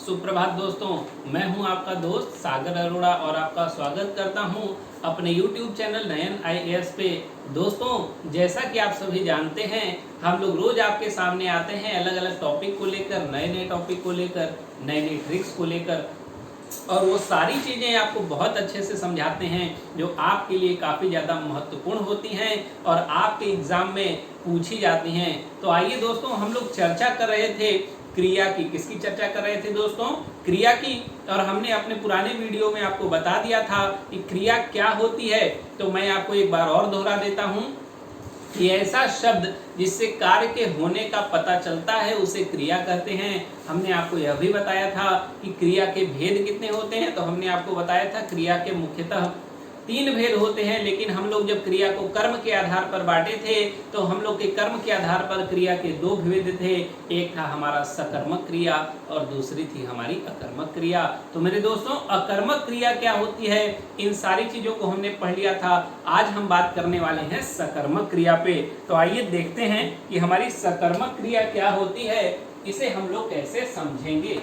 सुप्रभात दोस्तों, मैं हूं आपका दोस्त सागर अरोड़ा और आपका स्वागत करता हूं अपने YouTube चैनल नयन IAS पे। दोस्तों, जैसा कि आप सभी जानते हैं, हम लोग रोज आपके सामने आते हैं अलग अलग टॉपिक को लेकर, नए नए टॉपिक को लेकर, नई नई ट्रिक्स को लेकर, और वो सारी चीज़ें आपको बहुत अच्छे से समझाते हैं जो आपके लिए काफ़ी ज़्यादा महत्वपूर्ण होती हैं और आपके एग्ज़ाम में पूछी जाती हैं। तो आइए दोस्तों, हम लोग चर्चा कर रहे थे क्रिया की। किसकी चर्चा कर रहे थे दोस्तों? क्रिया की। और हमने अपने पुराने वीडियो में आपको बता दिया था कि क्रिया क्या होती है। तो मैं आपको एक बार और दोहरा देता हूँ कि ऐसा शब्द जिससे कार्य के होने का पता चलता है उसे क्रिया कहते हैं। हमने आपको यह भी बताया था कि क्रिया के भेद कितने होते हैं। तो हमने आपको बताया था क्रिया के मुख्यतः 3 भेद होते हैं, लेकिन हम लोग जब क्रिया को कर्म के आधार पर बांटे थे तो हम लोग के कर्म के आधार पर क्रिया के 2 भेद थे। एक था हमारा सकर्मक क्रिया और दूसरी थी हमारी अकर्मक क्रिया। तो मेरे दोस्तों, अकर्मक क्रिया क्या होती है, इन सारी चीजों को हमने पढ़ लिया था। आज हम बात करने वाले हैं सकर्मक क्रिया पे। तो आइए देखते हैं कि हमारी सकर्मक क्रिया क्या होती है, इसे हम लोग कैसे समझेंगे।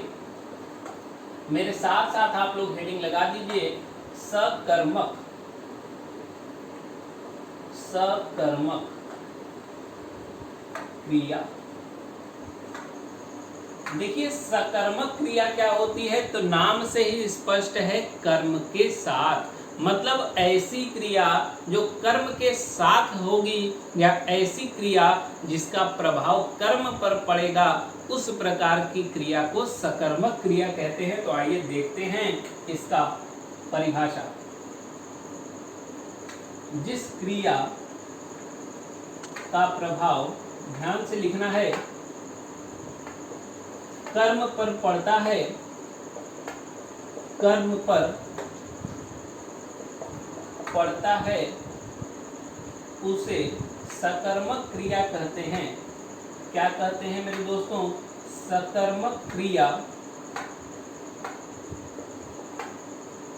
मेरे साथ साथ आप लोग हेडिंग लगा दीजिए, सकर्मक। सकर्मक क्रिया। देखिए, सकर्मक क्रिया क्या होती है, तो नाम से ही स्पष्ट है, कर्म के साथ। मतलब ऐसी क्रिया जो कर्म के साथ होगी या ऐसी क्रिया जिसका प्रभाव कर्म पर पड़ेगा, उस प्रकार की क्रिया को सकर्मक क्रिया कहते हैं। तो आइए देखते हैं इसका परिभाषा। जिस क्रिया का प्रभाव, ध्यान से लिखना है, कर्म पर पड़ता है, कर्म पर पड़ता है, उसे सकर्मक क्रिया कहते हैं। क्या कहते हैं मेरे दोस्तों? सकर्मक क्रिया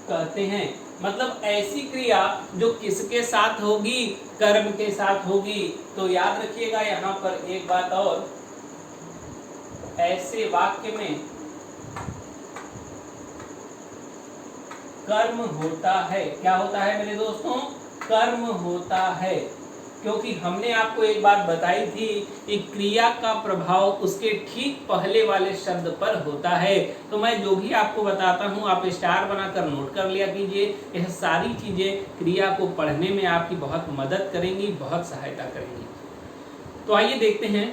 कहते हैं। मतलब ऐसी क्रिया जो किसके साथ होगी? कर्म के साथ होगी। तो याद रखिएगा यहाँ पर एक बात और, ऐसे वाक्य में कर्म होता है। क्या होता है मेरे दोस्तों? कर्म होता है। क्योंकि हमने आपको एक बात बताई थी कि क्रिया का प्रभाव उसके ठीक पहले वाले शब्द पर होता है। तो मैं जो भी आपको बताता हूं आप स्टार बनाकर नोट कर लिया कीजिए। यह सारी चीजें क्रिया को पढ़ने में आपकी बहुत मदद करेंगी, बहुत सहायता करेंगी। तो आइए देखते हैं।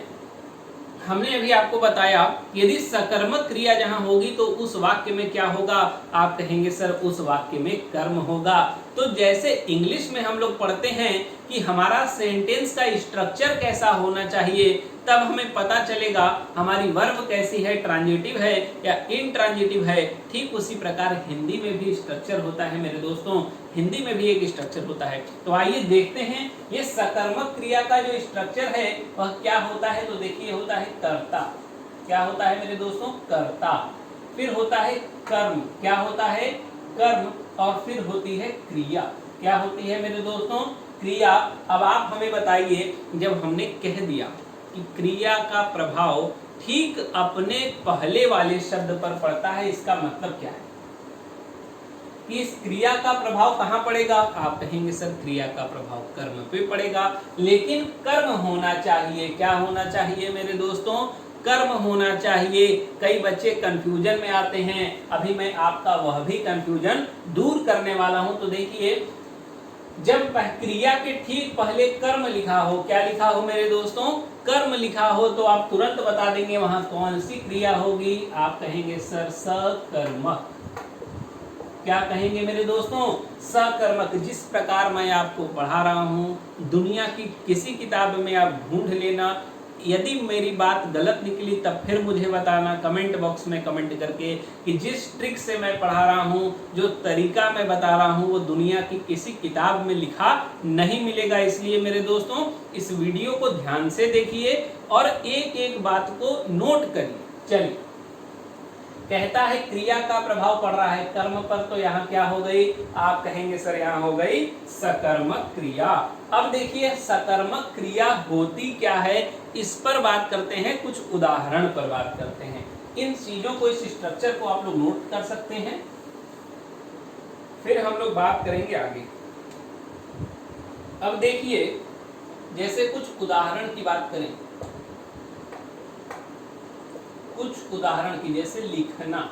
हमने अभी आपको बताया यदि सकर्मक क्रिया जहां होगी तो उस वाक्य में क्या होगा? आप कहेंगे सर उस वाक्य में कर्म होगा। तो जैसे इंग्लिश में हम लोग पढ़ते हैं कि हमारा सेंटेंस का स्ट्रक्चर कैसा होना चाहिए, तब हमें पता चलेगा हमारी वर्ब कैसी है, ट्रांजिटिव है या इनट्रांजिटिव है। ठीक उसी प्रकार हिंदी में भी स्ट्रक्चर होता है मेरे दोस्तों, हिंदी में भी एक स्ट्रक्चर होता है। तो आइए देखते हैं ये सकर्मक क्रिया का जो स्ट्रक्चर है वह क्या होता है। तो देखिए, होता है कर्ता। क्या होता है मेरे दोस्तों? कर्ता। फिर होता है कर्म। क्या होता है? कर्म। और फिर होती है क्रिया। क्या होती है मेरे दोस्तों? क्रिया। अब आप हमें बताइए, जब हमने कह दिया कि क्रिया का प्रभाव ठीक अपने पहले वाले शब्द पर पड़ता है, इसका मतलब क्या है कि इस क्रिया का प्रभाव कहां पड़ेगा? आप कहेंगे सर क्रिया का प्रभाव कर्म पे पड़ेगा, लेकिन कर्म होना चाहिए। क्या होना चाहिए मेरे दोस्तों? कर्म होना चाहिए। कई बच्चे कंफ्यूजन में आते हैं, अभी मैं आपका वह भी कंफ्यूजन दूर करने वाला हूं। तो देखिए, जब क्रिया के ठीक पहले कर्म लिखा हो, क्या लिखा हो मेरे दोस्तों? कर्म लिखा हो, तो आप तुरंत बता देंगे वहां कौन सी क्रिया होगी। आप कहेंगे सर सकर्मक। क्या कहेंगे मेरे दोस्तों? सकर्मक। जिस प्रकार मैं आपको पढ़ा रहा हूं, दुनिया की किसी किताब में आप ढूंढ लेना। यदि मेरी बात गलत निकली तब फिर मुझे बताना कमेंट बॉक्स में कमेंट करके कि जिस ट्रिक से मैं पढ़ा रहा हूं, जो तरीका मैं बता रहा हूं, वो दुनिया की किसी किताब में लिखा नहीं मिलेगा। इसलिए मेरे दोस्तों, इस वीडियो को ध्यान से देखिए और एक एक बात को नोट करिए। चलिए, कहता है क्रिया का प्रभाव पड़ रहा है कर्म पर, तो यहाँ क्या हो गई? आप कहेंगे सर यहाँ हो गई सकर्मक क्रिया। अब देखिए सकर्मक क्रिया होती क्या है, इस पर बात करते हैं, कुछ उदाहरण पर बात करते हैं। इन चीजों को, इस स्ट्रक्चर को आप लोग नोट कर सकते हैं। फिर हम लोग बात करेंगे आगे। अब देखिए, जैसे कुछ उदाहरण की बात करें, कुछ उदाहरण की, जैसे लिखना,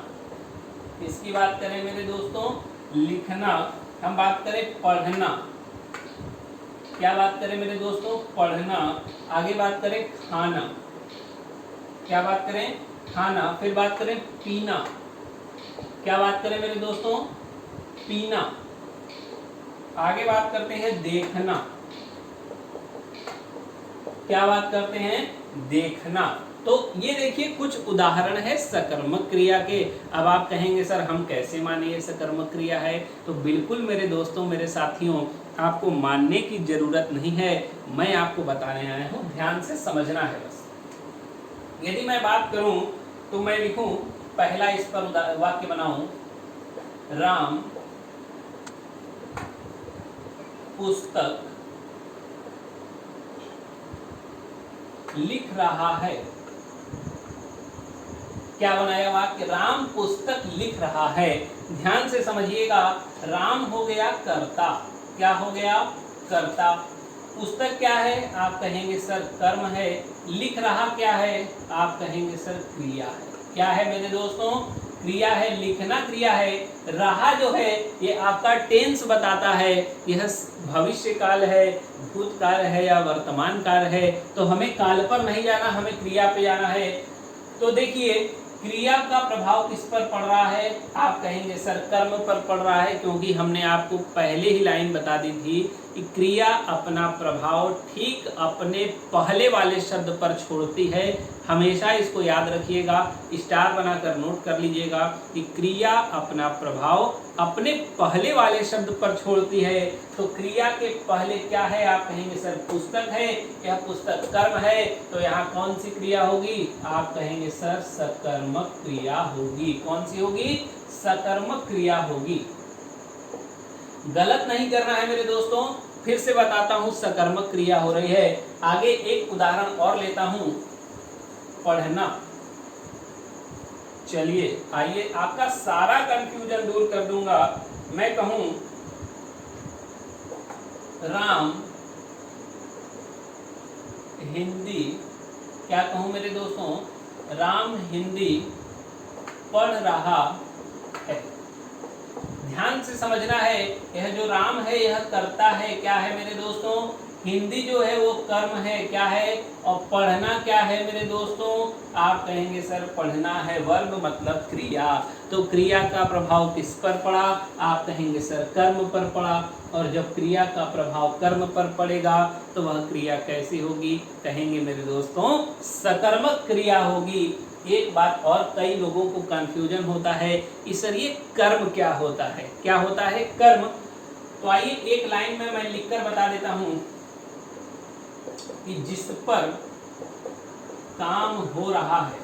इसकी बात करें मेरे दोस्तों, लिखना। हम बात करें पढ़ना, क्या बात करें मेरे दोस्तों, पढ़ना। आगे बात करें खाना, क्या बात करें, खाना। फिर बात करें पीना, क्या बात करें मेरे दोस्तों, पीना। आगे बात करते हैं देखना, क्या बात करते हैं, देखना। तो ये देखिए कुछ उदाहरण है सकर्मक क्रिया के। अब आप कहेंगे सर हम कैसे माने ये सकर्मक क्रिया है? तो बिल्कुल मेरे दोस्तों, मेरे साथियों, आपको मानने की जरूरत नहीं है, मैं आपको बताने आया हूं, ध्यान से समझना है बस। यदि मैं बात करूं तो मैं लिखूं, पहला इस पर वाक्य बनाऊं, राम पुस्तक लिख रहा है। क्या बनाया वाक्य, राम पुस्तक लिख रहा है। ध्यान से समझिएगा, राम हो गया कर्ता, क्या हो गया, कर्ता। पुस्तक क्या है, आप कहेंगे सर कर्म है। लिख रहा क्या है, आप कहेंगे सर क्रिया है। क्या है मेरे दोस्तों, क्रिया है, लिखना क्रिया है। रहा जो है ये आपका टेंस बताता है, यह भविष्य काल है, भूतकाल है या वर्तमान काल है। तो हमें काल पर नहीं जाना, हमें क्रिया पे जाना है। तो देखिए क्रिया का प्रभाव किस पर पड़ रहा है, आप कहेंगे सर कर्म पर पड़ रहा है, क्योंकि हमने आपको पहले ही लाइन बता दी थी कि क्रिया अपना प्रभाव ठीक अपने पहले वाले शब्द पर छोड़ती है। हमेशा इसको याद रखिएगा, स्टार बनाकर नोट कर लीजिएगा कि क्रिया अपना प्रभाव अपने पहले वाले शब्द पर छोड़ती है। तो क्रिया के पहले क्या है, आप कहेंगे सर पुस्तक है, यह पुस्तक कर्म है, तो यहाँ कौन सी क्रिया होगी, आप कहेंगे सर सकर्मक क्रिया होगी। कौन सी होगी, सकर्मक क्रिया होगी। गलत नहीं करना है मेरे दोस्तों, फिर से बताता हूं, सकर्मक क्रिया हो रही है। आगे एक उदाहरण और लेता हूं, पढ़ना। चलिए आइए, आपका सारा कंफ्यूजन दूर कर दूंगा। मैं कहूं राम हिंदी, क्या कहूं मेरे दोस्तों, राम हिंदी पढ़ रहा है। ध्यान से समझना है, यह जो राम है यह कर्ता है, क्या है मेरे दोस्तों, हिंदी जो है वो कर्म है, क्या है, और पढ़ना क्या है मेरे दोस्तों, आप कहेंगे सर पढ़ना है वर्ब मतलब क्रिया। तो क्रिया का प्रभाव किस पर पड़ा, आप कहेंगे सर कर्म पर पड़ा। और जब क्रिया का प्रभाव कर्म पर पड़ेगा तो वह क्रिया कैसी होगी, कहेंगे मेरे दोस्तों सकर्मक क्रिया होगी। एक बात और, कई लोगों को कंफ्यूजन होता है कि सर ये कर्म क्या होता है, क्या होता है कर्म। तो आइए एक लाइन में मैं लिखकर बता देता हूं कि जिस पर काम हो रहा है,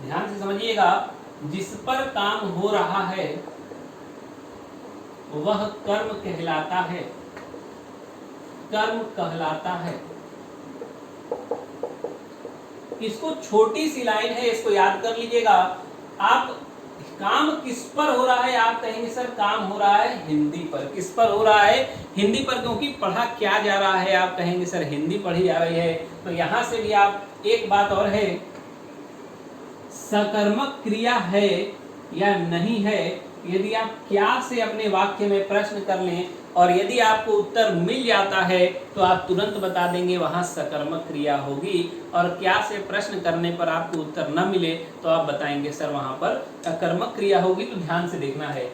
ध्यान से समझिएगा, जिस पर काम हो रहा है वह कर्म कहलाता है, कर्म कहलाता है। इसको छोटी सी लाइन है, इसको याद कर लीजिएगा। आप काम किस पर हो रहा है, आप कहेंगे सर काम हो रहा है हिंदी पर। किस पर हो रहा है, हिंदी पर, क्योंकि पढ़ा क्या जा रहा है, आप कहेंगे सर हिंदी पढ़ी जा रही है। तो यहां से भी आप, एक बात और है, सकर्मक क्रिया है या नहीं है, यदि आप क्या से अपने वाक्य में प्रश्न कर लें और यदि आपको उत्तर मिल जाता है तो आप तुरंत बता देंगे वहां सकर्मक क्रिया होगी। और क्या से प्रश्न करने पर आपको उत्तर न मिले तो आप बताएंगे सर वहां पर अकर्मक क्रिया होगी। तो ध्यान से देखना है,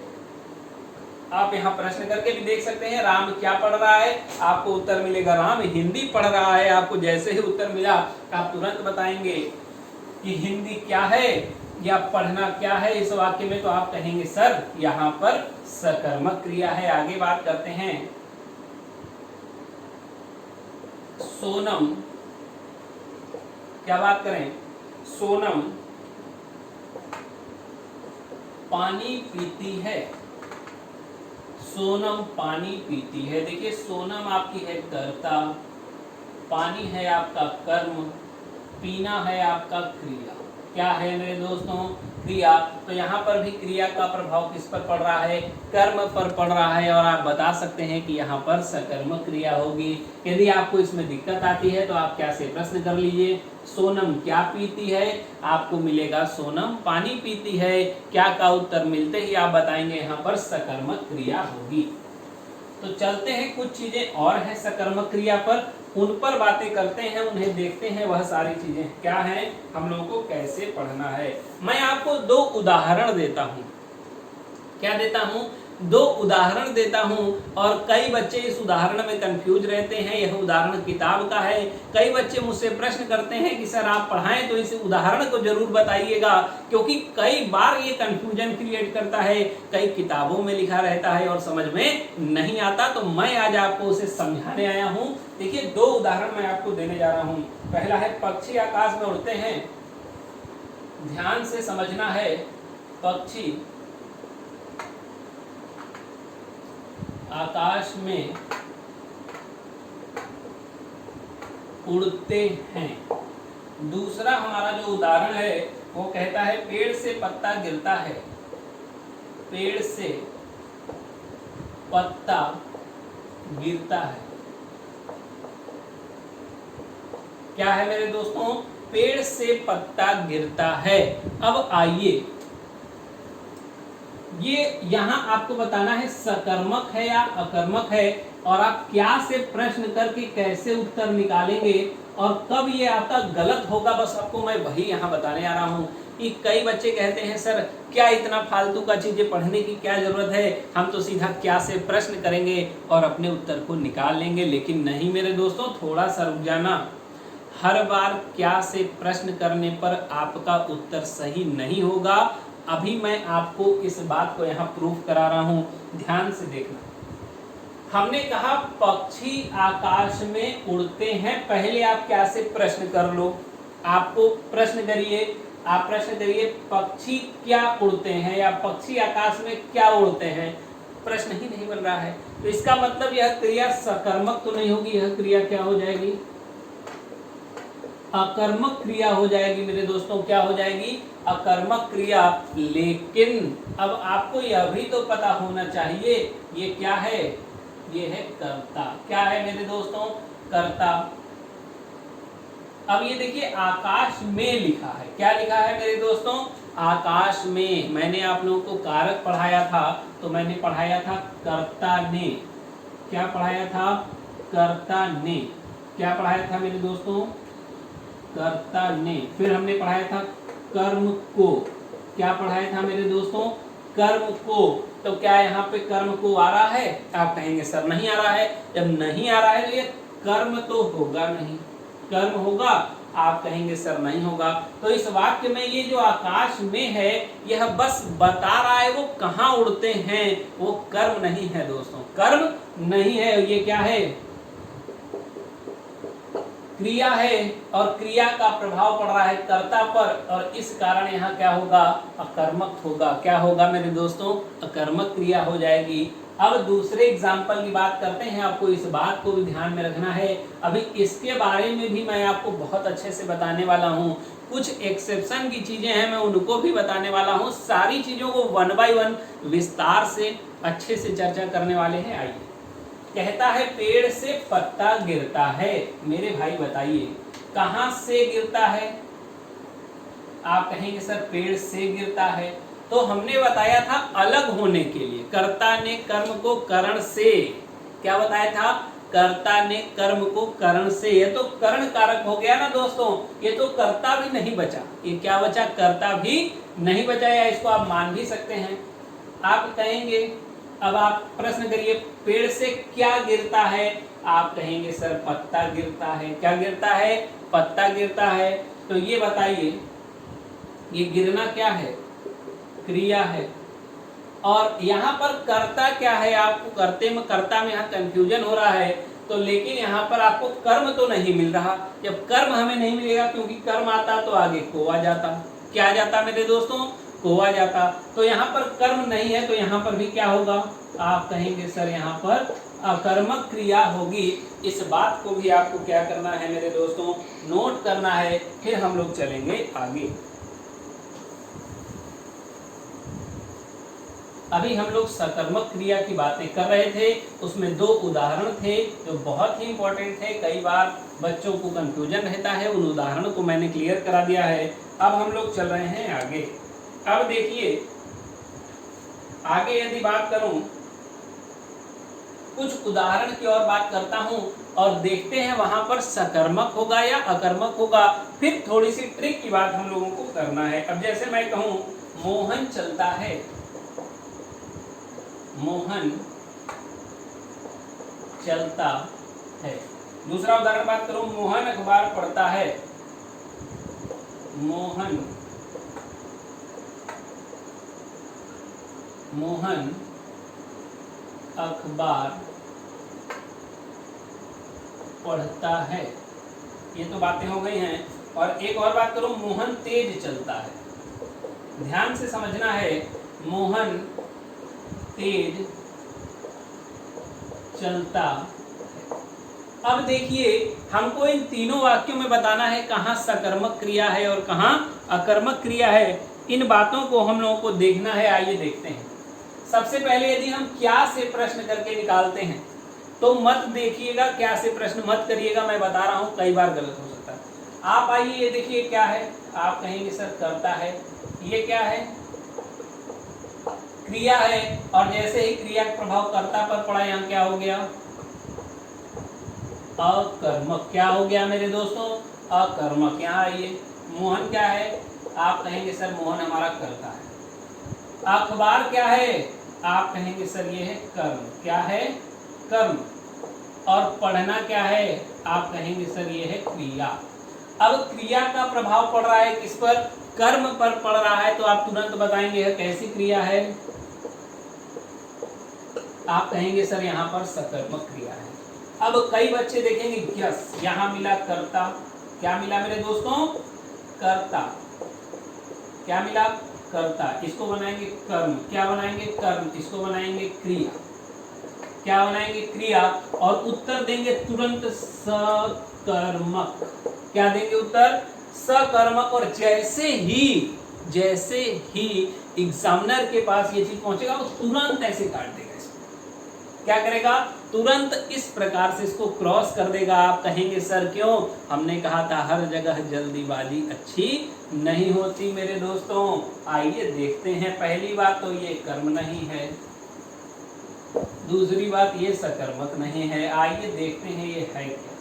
आप यहाँ प्रश्न करके भी देख सकते हैं, राम क्या पढ़ रहा है, आपको उत्तर मिलेगा राम हिंदी पढ़ रहा है। आपको जैसे ही उत्तर मिला आप तुरंत बताएंगे कि हिंदी क्या है या पढ़ना क्या है इस वाक्य में, तो आप कहेंगे सर यहाँ पर सकर्मक क्रिया है। आगे बात करते हैं, सोनम, क्या बात करें, सोनम पानी पीती है, सोनम पानी पीती है। देखिए सोनम आपकी है कर्ता, पानी है आपका कर्म, पीना है आपका क्रिया। क्या है मेरे दोस्तों, क्रिया। तो यहाँ पर भी क्रिया का प्रभाव किस पर पड़ रहा है, कर्म पर पड़ रहा है, और आप बता सकते हैं कि यहाँ पर सकर्मक क्रिया होगी। यदि आपको इसमें दिक्कत आती है तो आप क्या से प्रश्न कर लीजिए, सोनम क्या पीती है, आपको मिलेगा सोनम पानी पीती है। क्या का उत्तर मिलते ही आप बताएंगे यहाँ पर सकर्मक क्रिया होगी। तो चलते हैं, कुछ चीजें और हैं सकर्मक क्रिया पर, उन पर बातें करते हैं, उन्हें देखते हैं वह सारी चीजें क्या हैं, हम लोगों को कैसे पढ़ना है। मैं आपको दो उदाहरण देता हूं, क्या देता हूं, दो उदाहरण देता हूं, और कई बच्चे इस उदाहरण में कंफ्यूज रहते हैं। यह उदाहरण किताब का है। कई बच्चे मुझसे प्रश्न करते हैं कि सर आप पढ़ाएं तो इस उदाहरण को जरूर बताइएगा, क्योंकि कई बार ये कंफ्यूजन क्रिएट करता है, कई किताबों में लिखा रहता है और समझ में नहीं आता। तो मैं आज आपको उसे समझाने आया हूं। देखिए, दो उदाहरण मैं आपको देने जा रहा हूं। पहला है पक्षी आकाश में उड़ते हैं, ध्यान से समझना है। पक्षी आकाश में उड़ते हैं। दूसरा हमारा जो उदाहरण है वो कहता है पेड़ से पत्ता गिरता है, पेड़ से पत्ता गिरता है। क्या है मेरे दोस्तों, पेड़ से पत्ता गिरता है। अब आइए, ये यहाँ आपको बताना है सकर्मक है या अकर्मक है, और आप क्या से प्रश्न करके कैसे उत्तर निकालेंगे और कब ये आपका गलत होगा, बस आपको मैं वही यहाँ बताने आ रहा हूँ। कि कई बच्चे कहते हैं सर क्या इतना फालतू का चीजें पढ़ने की क्या जरूरत है, हम तो सीधा क्या से प्रश्न करेंगे और अपने उत्तर को निकाल लेंगे। लेकिन नहीं मेरे दोस्तों, थोड़ा सा रुक जाना। हर बार क्या से प्रश्न करने पर आपका उत्तर सही नहीं होगा। अभी मैं आपको इस बात को यहाँ प्रूफ करा रहा हूँ, ध्यान से देखना। हमने कहा पक्षी आकाश में उड़ते हैं। पहले आप क्या से प्रश्न कर लो, आपको प्रश्न करिए, आप प्रश्न करिए पक्षी क्या उड़ते हैं या पक्षी आकाश में क्या उड़ते हैं। प्रश्न ही नहीं बन रहा है, तो इसका मतलब यह क्रिया सकर्मक तो नहीं होगी, यह क्रिया क्या हो जाएगी, अकर्मक क्रिया हो जाएगी मेरे दोस्तों। क्या हो जाएगी, अकर्मक क्रिया। लेकिन अब आपको यह भी तो पता होना चाहिए ये क्या है, ये है कर्ता। क्या है मेरे दोस्तों, कर्ता। अब ये देखिए आकाश में लिखा है, क्या लिखा है मेरे दोस्तों, आकाश में। मैंने आप लोगों को कारक पढ़ाया था, तो मैंने पढ़ाया था कर्ता ने। क्या पढ़ाया था, कर्ता ने। क्या पढ़ाया था मेरे दोस्तों, कर्ता ने। फिर हमने पढ़ाया था कर्म को। क्या पढ़ाया था मेरे दोस्तों, कर्म को। तो क्या यहाँ पे कर्म को आ रहा है, आप कहेंगे सर नहीं आ रहा है। जब नहीं आ रहा है तो ये कर्म तो होगा नहीं, कर्म होगा, आप कहेंगे सर नहीं होगा। तो इस वाक्य में ये जो आकाश में है यह बस बता रहा है वो कहाँ उड़ते हैं, वो कर्म नहीं है दोस्तों, कर्म नहीं है। ये क्या है, क्रिया है, और क्रिया का प्रभाव पड़ रहा है कर्ता पर, और इस कारण यहाँ क्या होगा, अकर्मक होगा। क्या होगा मेरे दोस्तों, अकर्मक क्रिया हो जाएगी। अब दूसरे एग्जाम्पल की बात करते हैं, आपको इस बात को भी ध्यान में रखना है। अभी इसके बारे में भी मैं आपको बहुत अच्छे से बताने वाला हूँ। कुछ एक्सेप्शन की चीजें हैं, मैं उनको भी बताने वाला हूँ। सारी चीजों को 1 by 1 विस्तार से अच्छे से चर्चा करने वाले हैं। आइए, कहता है पेड़ से पत्ता गिरता है। मेरे भाई बताइए कहां से गिरता है, आप कहेंगे सर पेड़ से गिरता है। तो हमने बताया था अलग होने के लिए, कर्ता ने कर्म को करण से, क्या बताया था, कर्ता ने कर्म को करण से। ये तो करण कारक हो गया ना दोस्तों, ये तो कर्ता भी नहीं बचा। ये क्या बचा, कर्ता भी नहीं बचा, या इसको आप मान भी सकते हैं। आप कहेंगे, अब आप प्रश्न करिए पेड़ से क्या गिरता है, आप कहेंगे सर पत्ता गिरता है। क्या गिरता है, पत्ता गिरता है। तो ये बताइए ये गिरना क्या है, क्रिया है, और यहाँ पर कर्ता क्या है, आपको कर्ते में कर्ता में यहाँ कंफ्यूजन हो रहा है। तो लेकिन यहाँ पर आपको कर्म तो नहीं मिल रहा। जब कर्म हमें नहीं मिलेगा, क्योंकि कर्म आता तो आगे को आ जाता। क्या आ जाता मेरे दोस्तों, को आ जाता। तो यहाँ पर कर्म नहीं है, तो यहाँ पर भी क्या होगा, आप कहेंगे सर यहाँ पर अकर्मक क्रिया होगी। इस बात को भी आपको क्या करना है मेरे दोस्तों, नोट करना है। फिर हम लोग चलेंगे आगे। अभी हम लोग सकर्मक क्रिया की बातें कर रहे थे, उसमें 2 उदाहरण थे जो बहुत ही इंपॉर्टेंट थे। कई बार बच्चों को कंफ्यूजन रहता है, उन उदाहरणों को मैंने क्लियर करा दिया है। अब हम लोग चल रहे हैं आगे। अब देखिए आगे यदि बात करूं, कुछ उदाहरण की और बात करता हूं और देखते हैं वहां पर सकर्मक होगा या अकर्मक होगा। फिर थोड़ी सी ट्रिक की बात हम लोगों को करना है। अब जैसे मैं कहूं मोहन चलता है, मोहन चलता है। दूसरा उदाहरण बात करूं, मोहन अखबार पढ़ता है, मोहन अखबार पढ़ता है। ये तो बातें हो गई हैं। और एक और बात करूं, मोहन तेज चलता है। ध्यान से समझना है, मोहन तेज चलता है। अब देखिए हमको इन तीनों वाक्यों में बताना है कहाँ सकर्मक क्रिया है और कहाँ अकर्मक क्रिया है। इन बातों को हम लोगों को देखना है। आइए देखते हैं। सबसे पहले यदि हम क्या से प्रश्न करके निकालते हैं तो मत देखिएगा, क्या से प्रश्न मत करिएगा, मैं बता रहा हूं कई बार गलत हो सकता है। आप आइए, ये देखिए क्या है, आप कहेंगे सर करता है, ये क्या है, क्रिया है। और जैसे ही क्रिया का प्रभाव कर्ता पर पड़ा, यहाँ क्या हो गया, अकर्मक। क्या हो गया मेरे दोस्तों, अकर्मक। यहाँ आइए, मोहन क्या है, आप कहेंगे सर मोहन हमारा करता है। अखबार क्या है, आप कहेंगे सर ये है कर्म। क्या है, कर्म। और पढ़ना क्या है, आप कहेंगे सर ये है क्रिया। अब क्रिया का प्रभाव पड़ रहा है किस पर, कर्म पर पड़ रहा है, तो आप तुरंत बताएंगे यह कैसी क्रिया है। आप कहेंगे सर यहाँ पर सकर्मक क्रिया है। अब कई बच्चे देखेंगे यस, यहाँ मिला कर्ता। क्या मिला मेरे दोस्तों, कर्ता। क्या मिला, कर्ता। इसको बनाएंगे कर्म। क्या बनाएंगे, कर्म। इसको बनाएंगे क्रिया। क्या बनाएंगे, क्रिया। और उत्तर देंगे तुरंत सकर्मक। क्या देंगे उत्तर, सकर्मक। और जैसे ही एग्जामिनर के पास ये चीज पहुंचेगा वो तुरंत ऐसे काट देगा इसको। क्या करेगा, तुरंत इस प्रकार से इसको क्रॉस कर देगा। आप कहेंगे सर क्यों, हमने कहा था हर जगह जल्दीबाजी अच्छी नहीं होती मेरे दोस्तों। आइए देखते हैं। पहली बात तो ये कर्म नहीं है, दूसरी बात ये सकर्मक नहीं है। आइए देखते हैं ये है क्या।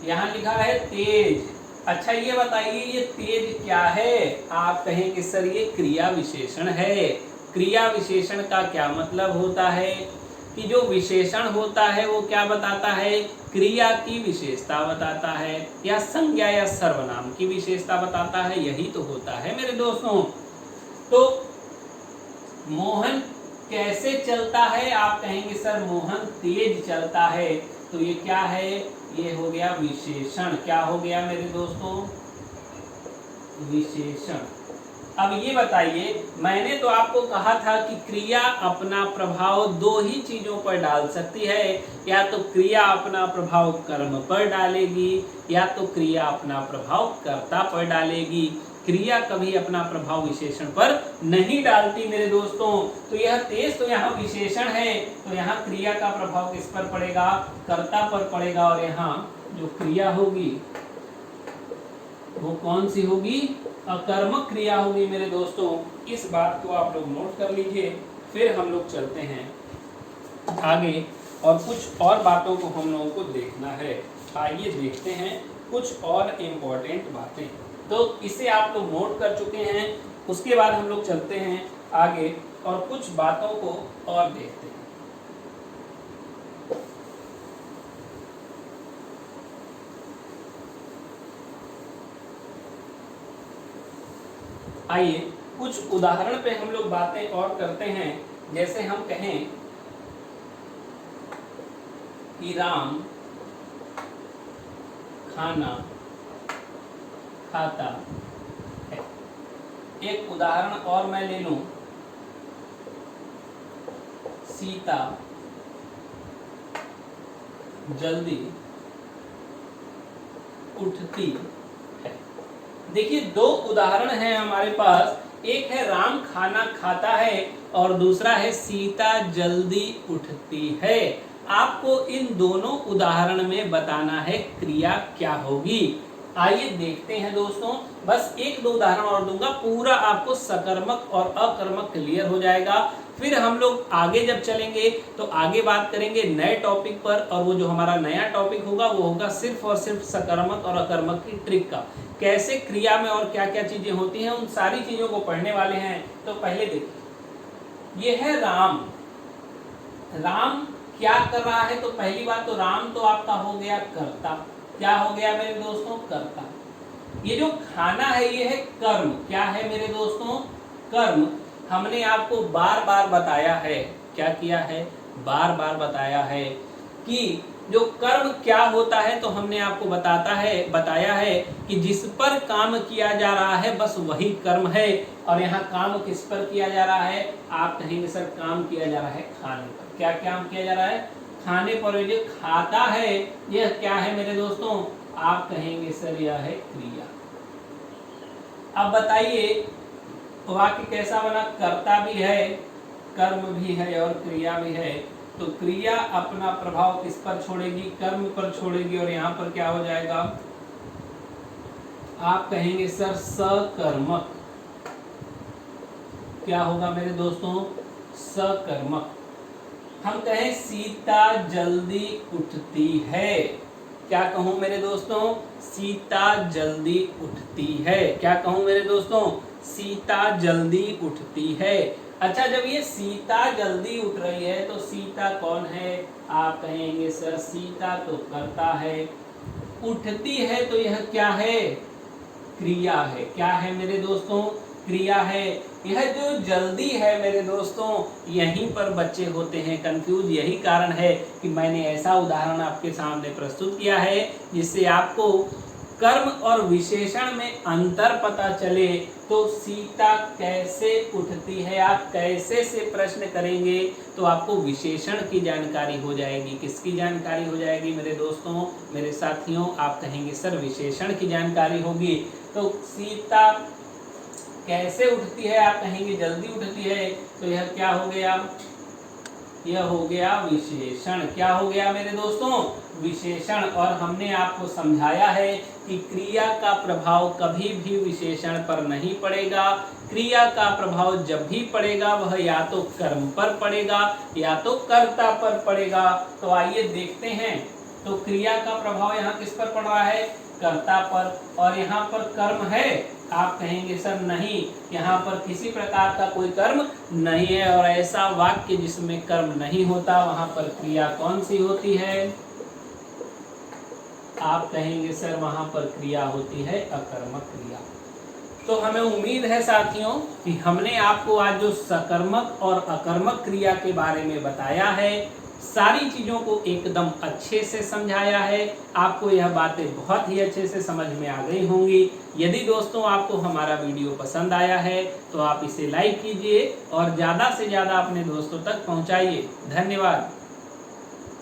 यहाँ लिखा है तेज। अच्छा ये बताइए ये तेज क्या है, आप कहेंगे सर ये क्रिया विशेषण है। क्रिया विशेषण का क्या मतलब होता है कि जो विशेषण होता है वो क्या बताता है, क्रिया की विशेषता बताता है, या संज्ञा या सर्वनाम की विशेषता बताता है। यही तो होता है मेरे दोस्तों। तो मोहन कैसे चलता है, आप कहेंगे सर मोहन तेज चलता है। तो ये क्या है, ये हो गया विशेषण। क्या हो गया मेरे दोस्तों, विशेषण। अब ये बताइए, मैंने तो आपको कहा था कि क्रिया अपना प्रभाव 2 ही चीजों पर डाल सकती है, या तो क्रिया अपना प्रभाव कर्म पर डालेगी, या तो क्रिया अपना प्रभाव कर्ता पर डालेगी। क्रिया कभी अपना प्रभाव विशेषण पर नहीं डालती मेरे दोस्तों। तो यह तेज तो यहाँ विशेषण है, तो यहाँ क्रिया का प्रभाव किस पर पड़ेगा, कर्ता पर पड़ेगा। और यहाँ जो क्रिया होगी वो कौन सी होगी, अकर्मक क्रिया होगी मेरे दोस्तों। इस बात को आप लोग नोट कर लीजिए। फिर हम लोग चलते हैं आगे और कुछ और बातों को हम लोगों को देखना है। आइए देखते हैं कुछ और इम्पोर्टेंट बातें। तो इसे आप लोग नोट कर चुके हैं, उसके बाद हम लोग चलते हैं आगे और कुछ बातों को और देखते हैं। आइए कुछ उदाहरण पे हम लोग बातें और करते हैं। जैसे हम कहें कि राम खाना खाता है। एक उदाहरण और मैं ले लूं, सीता जल्दी उठती है। देखिए 2 उदाहरण हैं हमारे पास, एक है राम खाना खाता है और दूसरा है सीता जल्दी उठती है। आपको इन दोनों उदाहरण में बताना है क्रिया क्या होगी। आइए देखते हैं दोस्तों, बस एक दो उदाहरण और दूंगा, पूरा आपको सकर्मक और अकर्मक क्लियर हो जाएगा। फिर हम लोग आगे जब चलेंगे तो आगे बात करेंगे नए टॉपिक पर, और वो जो हमारा नया टॉपिक होगा वो होगा सिर्फ और सिर्फ सकर्मक और अकर्मक की ट्रिक का, कैसे क्रिया में और क्या क्या चीजें होती हैं, उन सारी चीजों को पढ़ने वाले हैं। तो पहले देखिए, ये है राम। राम क्या कर रहा है? तो पहली बात तो राम तो आपका हो गया कर्ता। क्या हो गया मेरे दोस्तों? कर्ता। ये जो खाना है ये है कर्म। क्या है मेरे दोस्तों? कर्म। हमने आपको बार बार बताया है, क्या किया है? बार बार बताया है कि जो कर्म क्या होता है, तो हमने आपको बताया है कि जिस पर काम किया जा रहा है बस वही कर्म है। और यहाँ काम किस पर किया जा रहा है? आप कहेंगे सर काम किया जा रहा है खाने पर। क्या काम किया जा रहा है? खाने पर। जो खाता है यह क्या है मेरे दोस्तों? आप कहेंगे सर यह है क्रिया। अब बताइए वाक्य कैसा बना? कर्ता भी है, कर्म भी है और क्रिया भी है। तो क्रिया अपना प्रभाव किस पर छोड़ेगी? कर्म पर छोड़ेगी। और यहाँ पर क्या हो जाएगा? आप कहेंगे सर सकर्मक। क्या होगा मेरे दोस्तों? सकर्मक। हम कहें सीता जल्दी उठती है। क्या कहूं मेरे दोस्तों? सीता जल्दी उठती है। क्या कहूं मेरे दोस्तों? सीता जल्दी उठती है। अच्छा, जब ये सीता जल्दी उठ रही है तो सीता कौन है? आप कहेंगे सर सीता तो कर्ता है। उठती है तो यह क्या है? क्रिया है। क्या है मेरे दोस्तों? क्रिया है। यह जो जल्दी है मेरे दोस्तों, यहीं पर बच्चे होते हैं कंफ्यूज। यही कारण है कि मैंने ऐसा उदाहरण आपके सामने प्रस्तुत किया है जिससे आपको कर्म और विशेषण में अंतर पता चले। तो सीता कैसे उठती है, आप कैसे से प्रश्न करेंगे तो आपको विशेषण की जानकारी हो जाएगी। किसकी जानकारी हो जाएगी मेरे दोस्तों, मेरे साथियों? आप कहेंगे सर विशेषण की जानकारी होगी। तो सीता कैसे उठती है? आप कहेंगे जल्दी उठती है। तो यह क्या हो गया? यह हो गया विशेषण। क्या हो गया मेरे दोस्तों? विशेषण। और हमने आपको समझाया है कि क्रिया का प्रभाव कभी भी विशेषण पर नहीं पड़ेगा। क्रिया का प्रभाव जब भी पड़ेगा वह या तो कर्म पर पड़ेगा या तो कर्ता पर पड़ेगा। तो आइए देखते हैं। तो क्रिया का प्रभाव यहाँ किस पर पड़ रहा है? कर्ता पर। और यहाँ पर कर्म है? आप कहेंगे सर नहीं, यहाँ पर किसी प्रकार का कोई कर्म नहीं है। और ऐसा वाक्य जिसमें कर्म नहीं होता वहां पर क्रिया कौन सी होती है? आप कहेंगे सर वहां पर क्रिया होती है अकर्मक क्रिया। तो हमें उम्मीद है साथियों कि हमने आपको आज जो सकर्मक और अकर्मक क्रिया के बारे में बताया है, सारी चीजों को एकदम अच्छे से समझाया है। आपको यह बातें बहुत ही अच्छे से समझ में आ गई होंगी। यदि दोस्तों आपको हमारा वीडियो पसंद आया है तो आप इसे लाइक कीजिए और ज़्यादा से ज़्यादा अपने दोस्तों तक पहुंचाइए। धन्यवाद।